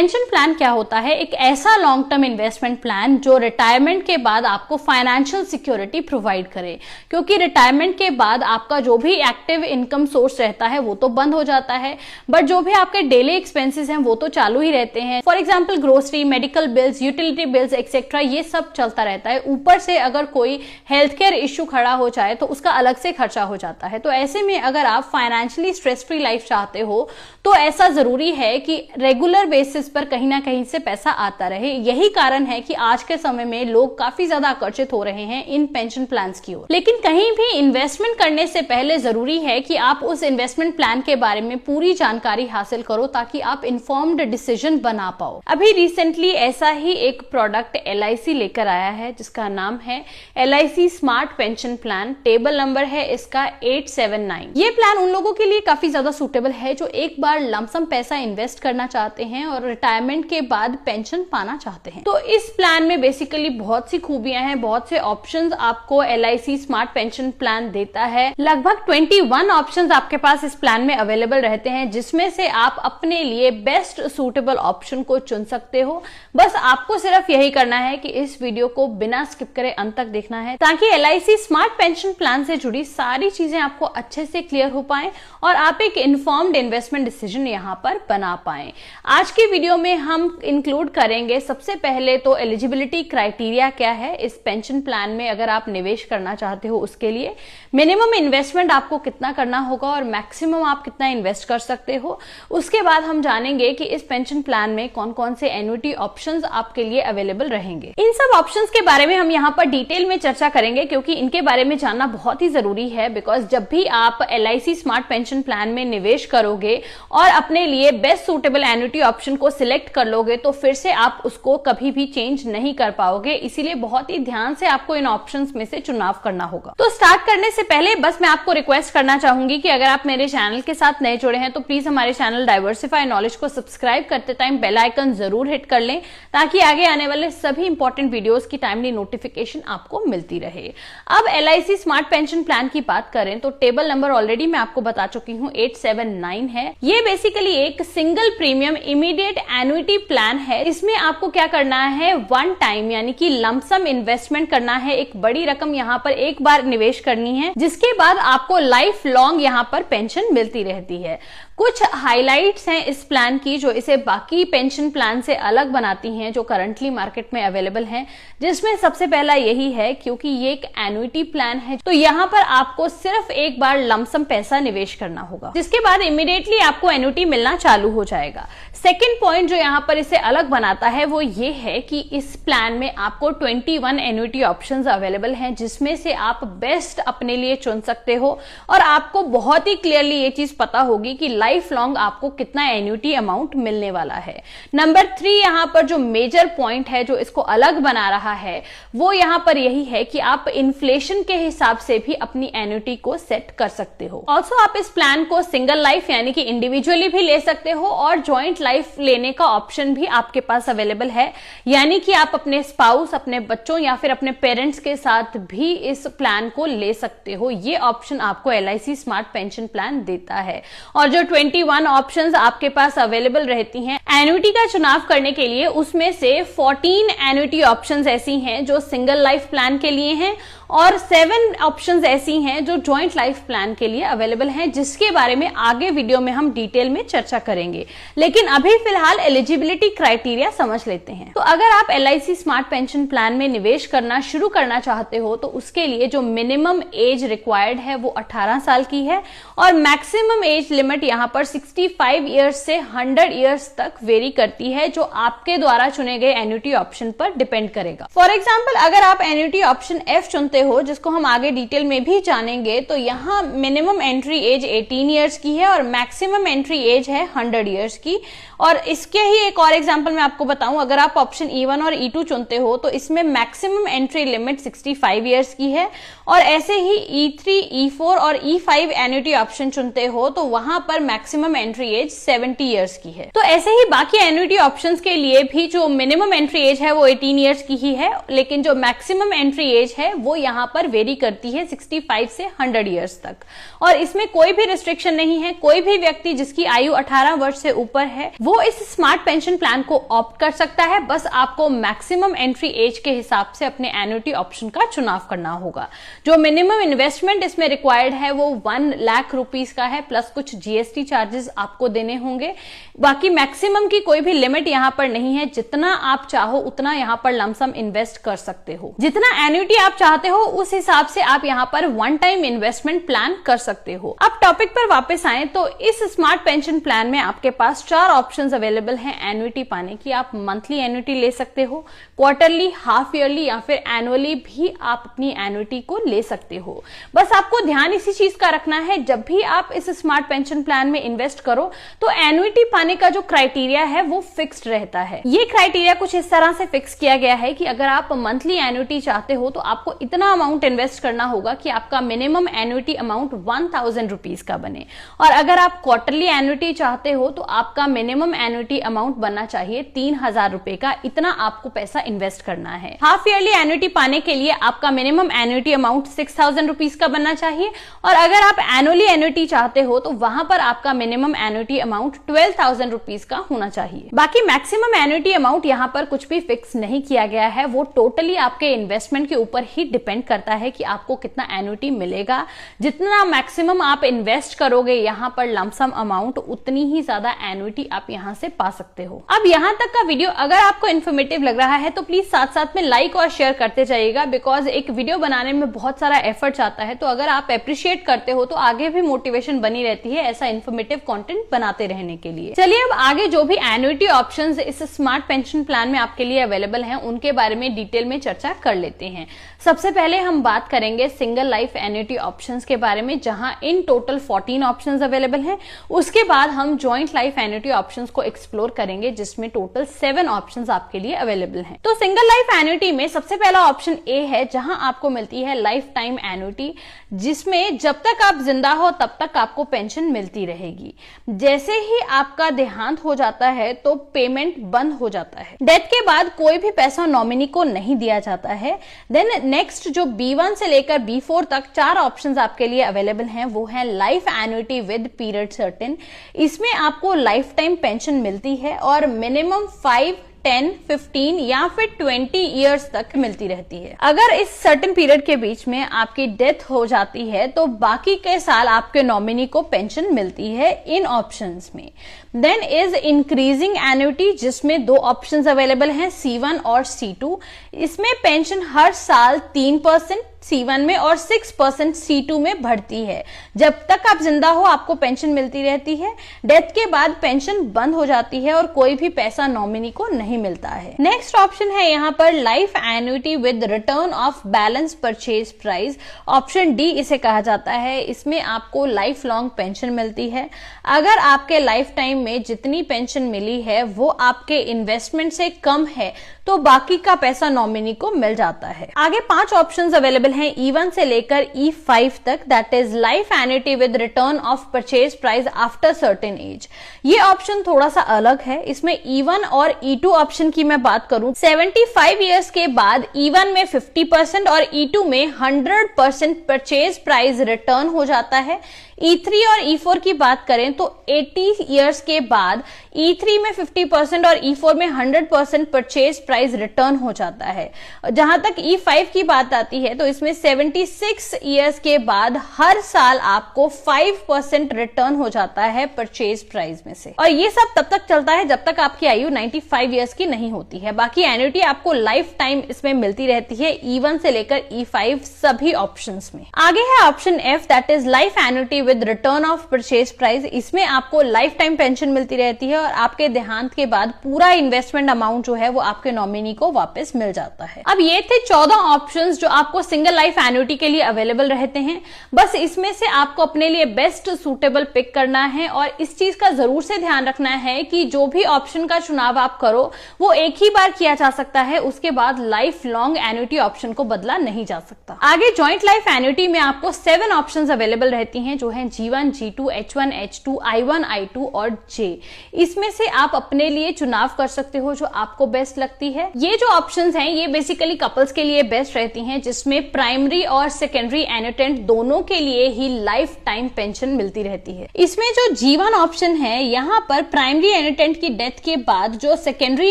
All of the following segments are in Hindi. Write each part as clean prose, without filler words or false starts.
पेंशन प्लान क्या होता है? एक ऐसा लॉन्ग टर्म इन्वेस्टमेंट प्लान जो रिटायरमेंट के बाद आपको फाइनेंशियल सिक्योरिटी प्रोवाइड करे, क्योंकि रिटायरमेंट के बाद आपका जो भी एक्टिव इनकम सोर्स रहता है वो तो बंद हो जाता है, बट जो भी आपके डेली एक्सपेंसेस हैं वो तो चालू ही रहते हैं। For example grocery, medical bills, utility bills etcetera, ये सब चलता रहता है। ऊपर से अगर कोई हेल्थ केयर इश्यू खड़ा हो जाए तो उसका अलग से खर्चा हो जाता है। तो ऐसे में अगर आप फाइनेंशियली स्ट्रेस फ्री लाइफ चाहते हो तो ऐसा जरूरी है कि रेगुलर बेसिस पर कहीं ना कहीं से पैसा आता रहे। यही कारण है कि आज के समय में लोग काफी ज्यादा आकर्षित हो रहे हैं इन पेंशन प्लान्स की ओर। लेकिन कहीं भी इन्वेस्टमेंट करने से पहले जरूरी है कि आप उस इन्वेस्टमेंट प्लान के बारे में पूरी जानकारी हासिल करो ताकि आप इन्फॉर्म्ड डिसीजन बना पाओ। अभी रिसेंटली ऐसा ही एक प्रोडक्ट LIC लेकर आया है जिसका नाम है LIC smart pension plan. Table number है इसका 879। ये प्लान उन लोगों के लिए काफी ज्यादा सूटेबल है जो एक बार लमसम पैसा इन्वेस्ट करना चाहते हैं और रिटायरमेंट के बाद पेंशन पाना चाहते हैं। तो इस प्लान में बेसिकली बहुत सी खूबियां हैं, बहुत से ऑप्शंस आपको LIC स्मार्ट पेंशन प्लान देता है। लगभग 21 ऑप्शंस आपके पास इस प्लान में अवेलेबल रहते हैं, जिसमें से आप अपने लिए बेस्ट सूटेबल ऑप्शन को चुन सकते हो। बस आपको सिर्फ यही करना है कि इस वीडियो को बिना स्किप करे अंत तक देखना है ताकि LIC स्मार्ट पेंशन प्लान से जुड़ी सारी चीजें आपको अच्छे से क्लियर हो पाए और आप एक इन्फॉर्म्ड इन्वेस्टमेंट डिसीजन यहाँ पर बना पाए। आज की वीडियो में हम इंक्लूड करेंगे सबसे पहले तो एलिजिबिलिटी क्राइटेरिया क्या है इस पेंशन प्लान में। अगर आप निवेश करना चाहते हो उसके लिए मिनिमम इन्वेस्टमेंट आपको कितना करना होगा और मैक्सिमम आप कितना इन्वेस्ट कर सकते हो। उसके बाद हम जानेंगे कि इस पेंशन प्लान में कौन कौन से एन्युटी ऑप्शंस आपके लिए अवेलेबल रहेंगे। इन सब ऑप्शंस के बारे में हम यहाँ पर डिटेल में चर्चा करेंगे क्योंकि इनके बारे में जानना बहुत ही जरूरी है। बिकॉज जब भी आप LIC स्मार्ट पेंशन प्लान में निवेश करोगे और अपने लिए बेस्ट सूटेबल एन्युटी ऑप्शन को सिलेक्ट कर लोगे तो फिर से आप उसको कभी भी चेंज नहीं कर पाओगे। इसीलिए बहुत ही ध्यान से आपको इन ऑप्शंस में से चुनाव करना होगा। तो स्टार्ट करने से पहले बस मैं आपको रिक्वेस्ट करना चाहूंगी कि अगर आप मेरे चैनल के साथ नए जुड़े हैं तो प्लीज हमारे चैनल डाइवर्सिफाई नॉलेज को सब्सक्राइब करते टाइम बेल आइकन जरूर हिट कर लें ताकि आगे आने वाले सभी इंपॉर्टेंट वीडियोस की टाइमली नोटिफिकेशन आपको मिलती रहे। अब LIC स्मार्ट पेंशन प्लान की बात करें तो टेबल नंबर ऑलरेडी मैं आपको बता चुकी हूँ 879 है। ये बेसिकली एक single premium immediate annuity plan है। इसमें आपको क्या करना है, वन टाइम यानी कि लमसम इन्वेस्टमेंट करना है। एक बड़ी रकम यहाँ पर एक बार निवेश करनी है जिसके बाद आपको लाइफ लॉन्ग यहाँ पर पेंशन मिलती रहती है। कुछ हाइलाइट्स हैं इस प्लान की जो इसे बाकी पेंशन प्लान से अलग बनाती हैं जो करंटली मार्केट में अवेलेबल हैं, जिसमें सबसे पहला यही है क्योंकि ये एक एन्युटी प्लान है तो यहाँ पर आपको सिर्फ एक बार लमसम पैसा निवेश करना होगा जिसके बाद इमीडिएटली आपको एन्युटी मिलना चालू हो जाएगा। सेकेंड पॉइंट जो यहाँ पर इसे अलग बनाता है वो ये है कि इस प्लान में आपको 21 एन्युटी ऑप्शंस अवेलेबल हैं जिसमें से आप बेस्ट अपने लिए चुन सकते हो और आपको बहुत ही क्लियरली ये चीज पता होगी कि लाइफ लॉन्ग आपको कितना एन्युटी अमाउंट मिलने वाला है। नंबर 3 यहाँ पर जो मेजर पॉइंट है जो इसको अलग बना रहा है वो यहाँ पर यही है कि आप इन्फ्लेशन के हिसाब से भी अपनी एन्युटी को सेट कर सकते हो। ऑल्सो आप इस प्लान को सिंगल लाइफ यानी कि इंडिविजुअली भी ले सकते हो और ज्वाइंट लाइफ लेने का ऑप्शन भी आपके पास अवेलेबल है, यानी कि आप अपने स्पाउस, अपने बच्चों या फिर अपने पेरेंट्स के साथ भी इस प्लान को ले सकते हो। ये ऑप्शन आपको LIC स्मार्ट पेंशन प्लान देता है। और जो 21 ऑप्शंस आपके पास अवेलेबल रहती हैं एन्युटी का चुनाव करने के लिए, उसमें से 14 एन्युटी ऑप्शंस ऐसी हैं जो सिंगल लाइफ प्लान के लिए हैं और 7 ऑप्शंस ऐसी हैं जो जॉइंट लाइफ प्लान के लिए अवेलेबल हैं, जिसके बारे में आगे वीडियो में हम डिटेल में चर्चा करेंगे। लेकिन अभी फिलहाल एलिजिबिलिटी क्राइटेरिया समझ लेते हैं। तो अगर आप LIC स्मार्ट पेंशन प्लान में निवेश करना शुरू करना चाहते हो तो उसके लिए जो मिनिमम एज रिक्वायर्ड है वो 18 साल की है और मैक्सिमम एज लिमिट यहाँ पर 65 ईयर्स से 100 ईयर्स तक वेरी करती है, जो आपके द्वारा चुने गए एन्युटी ऑप्शन पर डिपेंड करेगा। फॉर एग्जाम्पल अगर आप एन्युटी ऑप्शन F चुनते हो जिसको हम आगे डिटेल में भी जानेंगे तो यहाँ मिनिमम एंट्री एज 18 इयर्स की है और मैक्सिमम एंट्री एज है 100 इयर्स की। और इसके ही एक और एग्जांपल मैं आपको बताऊं, अगर आप ऑप्शन E1 और E2 चुनते हो तो इसमें मैक्सिमम एंट्री लिमिट 65 इयर्स की है और ऐसे ही E3, E4 और E5 एन्युटी ऑप्शन चुनते हो तो वहां पर मैक्सिमम एंट्री एज 70 इयर्स की है। तो ऐसे ही बाकी एन्युटी ऑप्शंस के लिए भी जो मिनिमम एंट्री एज है वो 18 इयर्स की ही है, लेकिन जो मैक्सिमम एंट्री एज है वो यहाँ पर वेरी करती है 65 से 100 इयर्स तक। और इसमें कोई भी रिस्ट्रिक्शन नहीं है, कोई भी व्यक्ति जिसकी आयु 18 वर्ष से ऊपर है वो वो इस स्मार्ट पेंशन प्लान को ऑप्ट कर सकता है। बस आपको मैक्सिमम एंट्री एज के हिसाब से अपने एन्युटी ऑप्शन का चुनाव करना होगा। जो मिनिमम इन्वेस्टमेंट इसमें रिक्वायर्ड है वो 1 लाख रुपीस का है, प्लस कुछ जीएसटी चार्जेस आपको देने होंगे। बाकी मैक्सिमम की कोई भी लिमिट यहां पर नहीं है, जितना आप चाहो उतना यहां पर लमसम इन्वेस्ट कर सकते हो। जितना एन्युटी आप चाहते हो उस हिसाब से आप यहां पर वन टाइम इन्वेस्टमेंट प्लान कर सकते हो। अब टॉपिक पर वापस आए तो इस स्मार्ट पेंशन प्लान में आपके पास 4 ऑप्शंस अवेलेबल हैं एन्युटी पाने की। आप मंथली एन्युटी ले सकते हो, क्वार्टरली, हाफ ईयरली या फिर एनुअली भी आप अपनी एन्युटी को ले सकते हो। बस आपको ध्यान इसी चीज का रखना है, जब भी आप इस स्मार्ट पेंशन प्लान में इन्वेस्ट करो तो एन्युटी पाने का जो क्राइटेरिया है वो फिक्स्ड रहता है। ये क्राइटेरिया कुछ इस तरह से फिक्स किया गया है कि अगर आप मंथली एन्युटी चाहते हो तो आपको इतना अमाउंट इन्वेस्ट करना होगा कि आपका मिनिमम एन्युटी अमाउंट 1000 रुपीज का बने, और अगर आप क्वार्टरली एन्युटी चाहते हो तो आपका मिनिमम एन्युटी अमाउंट बनना चाहिए 3000 रुपए का। इतना आपको पैसा इन्वेस्ट करना है। हाफ ईयरली एन्युटी पाने के लिए आपका मिनिमम एन्युटी अमाउंट 6000 रुपीज का बनना चाहिए, और अगर आप एनुअली एन्युटी चाहते हो तो वहां पर आपका मिनिमम एन्युटी अमाउंट 12000 रुपीज का होना चाहिए। बाकी मैक्सिमम एन्युटी अमाउंट यहां पर कुछ भी फिक्स नहीं किया गया है, वो टोटली आपके इन्वेस्टमेंट के ऊपर ही डिपेंड करता है कि आपको कितना एन्युटी मिलेगा। जितना मैक्सिमम आप इन्वेस्ट करोगे यहां पर लमसम अमाउंट, उतनी ही ज्यादा एन्युटी आप यहां से पा सकते हो। अब यहां तक का वीडियो अगर आपको इन्फॉर्मेटिव लग रहा है तो प्लीज साथ साथ में लाइक और शेयर करते जाइएगा, बिकॉज एक वीडियो बनाने में बहुत सारा एफर्ट आता है। तो अगर आप अप्रिशिएट करते हो तो आगे भी मोटिवेशन बनी रहती है ऐसा इन्फॉर्मेटिव कंटेंट बनाते रहने के लिए। चलिए अब आगे जो भी एन्युटी ऑप्शंस इस स्मार्ट पेंशन प्लान में आपके लिए अवेलेबल हैं उनके बारे में डिटेल में चर्चा कर लेते हैं। सबसे पहले हम बात करेंगे सिंगल लाइफ एन्युटी ऑप्शंस के बारे में, जहां इन टोटल 14 ऑप्शंस अवेलेबल हैं। उसके बाद हम जॉइंट लाइफ एन्युटी ऑप्शंस को एक्सप्लोर करेंगे, जिसमें टोटल 7 ऑप्शंस आपके लिए अवेलेबल हैं। तो सिंगल लाइफ एन्युटी में सबसे पहला ऑप्शन ए है, जहां आपको मिलती है लाइफ टाइम एन्युटी, जिसमें जब तक आप जिंदा हो तब तक आपको पेंशन मिलती रहेगी। जैसे ही आपका देहांत हो जाता है तो पेमेंट बंद हो जाता है। डेथ के बाद कोई भी पैसा नॉमिनी को नहीं दिया जाता है। देन नेक्स्ट जो B1 से लेकर B4 तक 4 ऑप्शंस आपके लिए अवेलेबल हैं, वो है life annuity with period certain. इसमें आपको लाइफ टाइम पेंशन मिलती है और मिनिमम 5, 10, 15 या फिर 20 ईयर्स तक मिलती रहती है। अगर इस सर्टेन पीरियड के बीच में आपकी डेथ हो जाती है तो बाकी के साल आपके नॉमिनी को पेंशन मिलती है इन ऑप्शंस में। देन इज इंक्रीजिंग एन्युटी, जिसमें 2 ऑप्शंस अवेलेबल हैं, C1 और C2। इसमें पेंशन हर साल 3% C1 में और 6% C2 में बढ़ती है। जब तक आप जिंदा हो आपको पेंशन मिलती रहती है। डेथ के बाद पेंशन बंद हो जाती है और कोई भी पैसा नॉमिनी को नहीं मिलता है। नेक्स्ट ऑप्शन है यहाँ पर life annuity with return of balance purchase price. Option D इसे कहा जाता है। इसमें आपको लाइफ लॉन्ग पेंशन मिलती है। अगर आपके लाइफ टाइम में जितनी पेंशन मिली है वो आपके इन्वेस्टमेंट से कम है तो बाकी का पैसा नॉमिनी को मिल जाता है। आगे 5 ऑप्शंस अवेलेबल हैं E1 से लेकर E5 तक, that is life annuity with return of purchase price after certain age. ये ऑप्शन थोड़ा सा अलग है। इसमें E1 और E2 ऑप्शन की मैं बात करूं, 75 ईयर्स के बाद E1 में 50% और E2 में 100% परचेज प्राइस रिटर्न हो जाता है। E3 और E4 की बात करें तो 80 ईयर्स के बाद E3 में 50% और E4 में 100% परचेज प्राइस रिटर्न हो जाता है। जहां तक E5 की बात आती है तो इसमें 76 ईयर्स के बाद हर साल आपको 5% रिटर्न हो जाता है परचेज प्राइस में से, और ये सब तब तक चलता है जब तक आपकी आयु 95 ईयर्स की नहीं होती है। बाकी एन्युटी आपको लाइफ टाइम इसमें मिलती रहती है E1 से लेकर E5 सभी ऑप्शंस में। आगे है option F, that is life annuity with return of purchase price. इसमें आपको लाइफ टाइम पेंशन मिलती रहती है और आपके देहांत के बाद पूरा इन्वेस्टमेंट अमाउंट जो है वो आपके नॉमिनी को वापस मिल जाता है। अब ये थे 14 ऑप्शंस जो आपको सिंगल लाइफ एन्युटी के लिए अवेलेबल रहते हैं। बस इसमें से आपको अपने लिए बेस्ट सूटेबल पिक करना है, और इस चीज का जरूर से ध्यान रखना है कि जो भी ऑप्शन का चुनाव आप करो वो एक ही बार किया जा सकता है, उसके बाद लाइफ लॉन्ग एन्युटी ऑप्शन को बदला नहीं जा सकता। आगे जॉइंट लाइफ एन्युटी में आपको 7 ऑप्शंस अवेलेबल रहती हैं, जो है हैं G1, G2, H1, H2, I1, I2 और J। इसमें से आप अपने लिए चुनाव कर सकते हो जो आपको बेस्ट लगती है। ये जो ऑप्शंस हैं ये बेसिकली कपल्स के लिए बेस्ट रहती हैं, जिसमें प्राइमरी और सेकेंडरी एन्युटेंट दोनों के लिए ही लाइफ टाइम पेंशन मिलती रहती है। इसमें जो G1 ऑप्शन है, यहाँ पर प्राइमरी एन्युटेंट की डेथ के बाद जो सेकेंडरी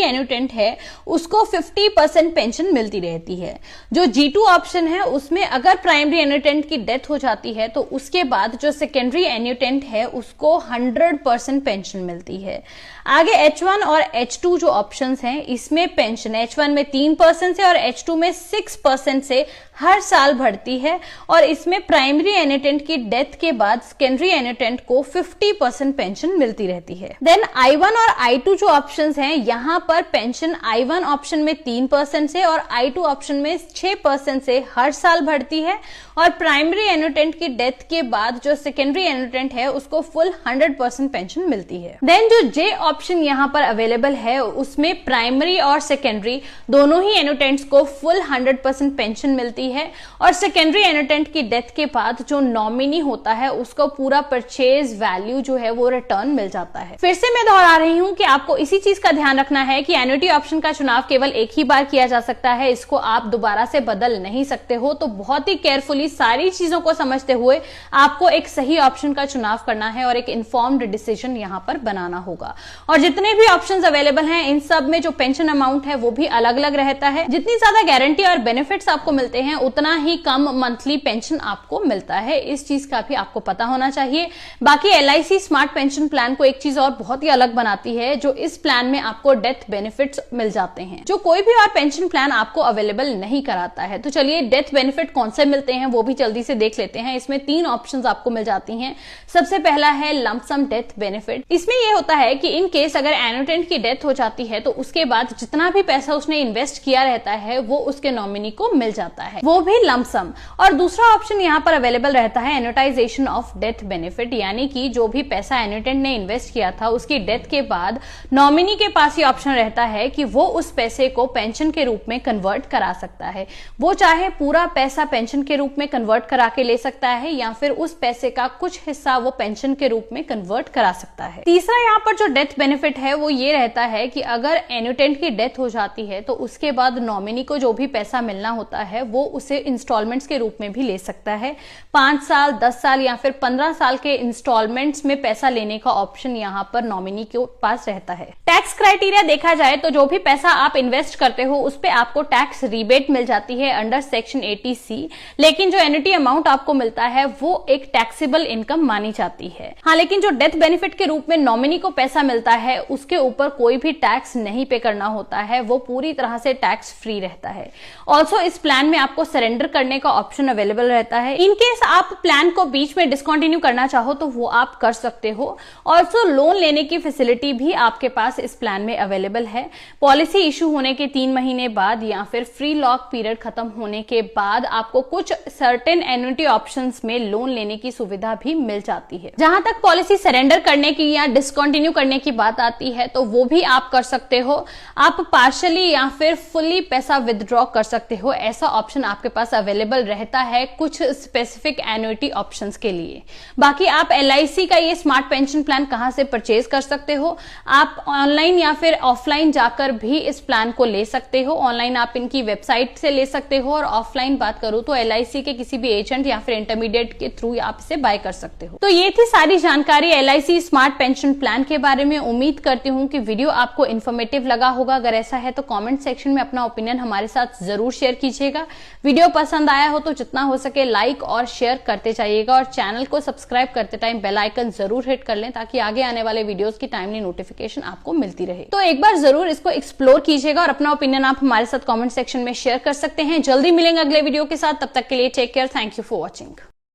एन्युटेंट है उसको 50% पेंशन मिलती रहती है। जो G2 ऑप्शन है उसमें अगर प्राइमरी एन्युटेंट की डेथ हो जाती है तो उसके बाद जो सेकेंडरी एन्युटेंट है उसको 100% पेंशन मिलती है। आगे H1 और H2 जो ऑप्शंस हैं इसमें पेंशन H1 में 3% से और H2 में 6% से हर साल बढ़ती है और इसमें प्राइमरी एन्युटेंट की डेथ के बाद सेकेंडरी एन्युटेंट को 50% पेंशन मिलती रहती है। देन I1 और I2 जो ऑप्शंस हैं यहाँ पर पेंशन I1 ऑप्शन में 3% से और I2 ऑप्शन में 6% से हर साल बढ़ती है और प्राइमरी एन्युटेंट की डेथ के बाद जो सेकेंडरी एन्युटेंट है उसको फुल 100% पेंशन मिलती है। देन जो J ऑप्शन यहाँ पर अवेलेबल है उसमें प्राइमरी और सेकेंडरी दोनों ही एन्युटेंट्स को फुल 100% पेंशन मिलती है और सेकेंडरी एन्युटेंट की डेथ के बाद जो नॉमिनी होता है उसको पूरा परचेज वैल्यू जो है वो रिटर्न मिल जाता है। फिर से मैं दोहरा रही हूँ कि आपको इसी चीज का ध्यान रखना है कि एन्युटी ऑप्शन का चुनाव केवल एक ही बार किया जा सकता है, इसको आप दोबारा से बदल नहीं सकते हो। तो बहुत ही केयरफुली सारी चीजों को समझते हुए आपको एक सही ऑप्शन का चुनाव करना है और एक इन्फॉर्म्ड डिसीजन यहाँ पर बनाना होगा। और जितने भी ऑप्शंस अवेलेबल हैं इन सब में जो पेंशन अमाउंट है वो भी अलग अलग रहता है। जितनी ज्यादा गारंटी और बेनिफिट्स आपको मिलते हैं उतना ही कम मंथली पेंशन आपको मिलता है, इस चीज का भी आपको पता होना चाहिए। बाकी LIC स्मार्ट पेंशन प्लान को एक चीज और बहुत ही अलग बनाती है, जो इस प्लान में आपको डेथ बेनिफिट्स मिल जाते हैं जो कोई भी और पेंशन प्लान आपको अवेलेबल नहीं कराता है। तो चलिए डेथ बेनिफिट कौन से मिलते हैं वो भी जल्दी से देख लेते हैं। इसमें 3 ऑप्शंस आपको मिल जाती हैं। सबसे पहला है लंप सम डेथ बेनिफिट। इसमें यह होता है कि इन केस अगर एन्युटेंट की डेथ हो जाती है तो उसके बाद जितना भी पैसा उसने इन्वेस्ट किया रहता है वो उसके नॉमिनी को मिल जाता है, वो भी लंप सम। और दूसरा ऑप्शन यहाँ पर अवेलेबल रहता है एन्युटाइजेशन ऑफ डेथ बेनिफिट, यानी कि जो भी पैसा एन्युटेंट ने इन्वेस्ट किया था उसकी डेथ के बाद नॉमिनी के पास ये ऑप्शन रहता है कि वो उस पैसे को पेंशन के रूप में कन्वर्ट करा सकता है। वो चाहे पूरा पैसा पेंशन के रूप में कन्वर्ट करा के ले सकता है या फिर उस पैसे का कुछ हिस्सा वो पेंशन के रूप में कन्वर्ट करा सकता है। तीसरा यहाँ पर जो डेथ बेनिफिट है वो ये रहता है कि अगर एन्युटेंट की डेथ हो जाती है तो उसके बाद नॉमिनी को जो भी पैसा मिलना होता है वो उसे इंस्टॉलमेंट्स के रूप में भी ले सकता है। 5 साल, 10 साल या फिर 15 साल के इंस्टॉलमेंट्स में पैसा लेने का ऑप्शन यहाँ पर नॉमिनी के पास रहता है। टैक्स क्राइटेरिया देखा जाए तो जो भी पैसा आप इन्वेस्ट करते हो उस पे आपको टैक्स रिबेट मिल जाती है अंडर सेक्शन 80C, लेकिन जो एन्युटी अमाउंट आपको मिलता है वो एक टैक्सेबल इनकम मानी जाती है। हाँ, लेकिन जो डेथ बेनिफिट के रूप में नॉमिनी को पैसा मिलता है उसके ऊपर कोई भी टैक्स नहीं पे करना होता है, वो पूरी तरह से टैक्स फ्री रहता है। ऑल्सो इस प्लान में आपको सरेंडर करने का ऑप्शन अवेलेबल रहता है। इन केस आप प्लान को बीच में डिसकंटिन्यू करना चाहो तो वो आप कर सकते हो। ऑल्सो लोन लेने की फैसिलिटी भी आपके पास इस प्लान में अवेलेबल है। पॉलिसी इशू होने के 3 महीने बाद या फिर फ्री लॉक पीरियड खत्म होने के बाद आपको कुछ सर्टेन एन्युटी ऑप्शंस में लोन लेने की सुविधा भी मिल जाती है। जहां तक पॉलिसी सरेंडर करने की या डिसकंटिन्यू करने की बात आती है तो वो भी आप कर सकते हो। आप पार्शियली या फिर फुली पैसा विदड्रॉ कर सकते हो, ऐसा ऑप्शन आपके पास अवेलेबल रहता है कुछ स्पेसिफिक एन्युटी ऑप्शंस के लिए। बाकी आप LIC का ये स्मार्ट पेंशन प्लान कहां से परचेज कर सकते हो? आप ऑनलाइन या फिर ऑफलाइन जाकर भी इस प्लान को ले सकते हो। ऑनलाइन आप इनकी वेबसाइट से ले सकते हो और ऑफलाइन बात करूं तो LIC के किसी भी एजेंट या फिर इंटरमीडिएट के थ्रू आप इसे बाय कर सकते हो। तो ये थी सारी जानकारी LIC स्मार्ट पेंशन प्लान के बारे में। उम्मीद करती हूँ कि वीडियो आपको इन्फॉर्मेटिव लगा होगा। अगर ऐसा है तो कमेंट सेक्शन में अपना ओपिनियन हमारे साथ जरूर शेयर कीजिएगा। वीडियो पसंद आया हो तो जितना हो सके लाइक और शेयर करते जाइएगा और चैनल को सब्सक्राइब करते टाइम बेल आइकन जरूर हिट कर लें ताकि आगे आने वाले वीडियोस की टाइमली नोटिफिकेशन आपको मिलती रहे। तो एक बार जरूर इसको एक्सप्लोर कीजिएगा और अपना ओपिनियन आप हमारे साथ कमेंट सेक्शन में शेयर कर सकते हैं। जल्दी मिलेंगे अगले वीडियो के साथ, तब तक के लिए take care. Thank you for watching.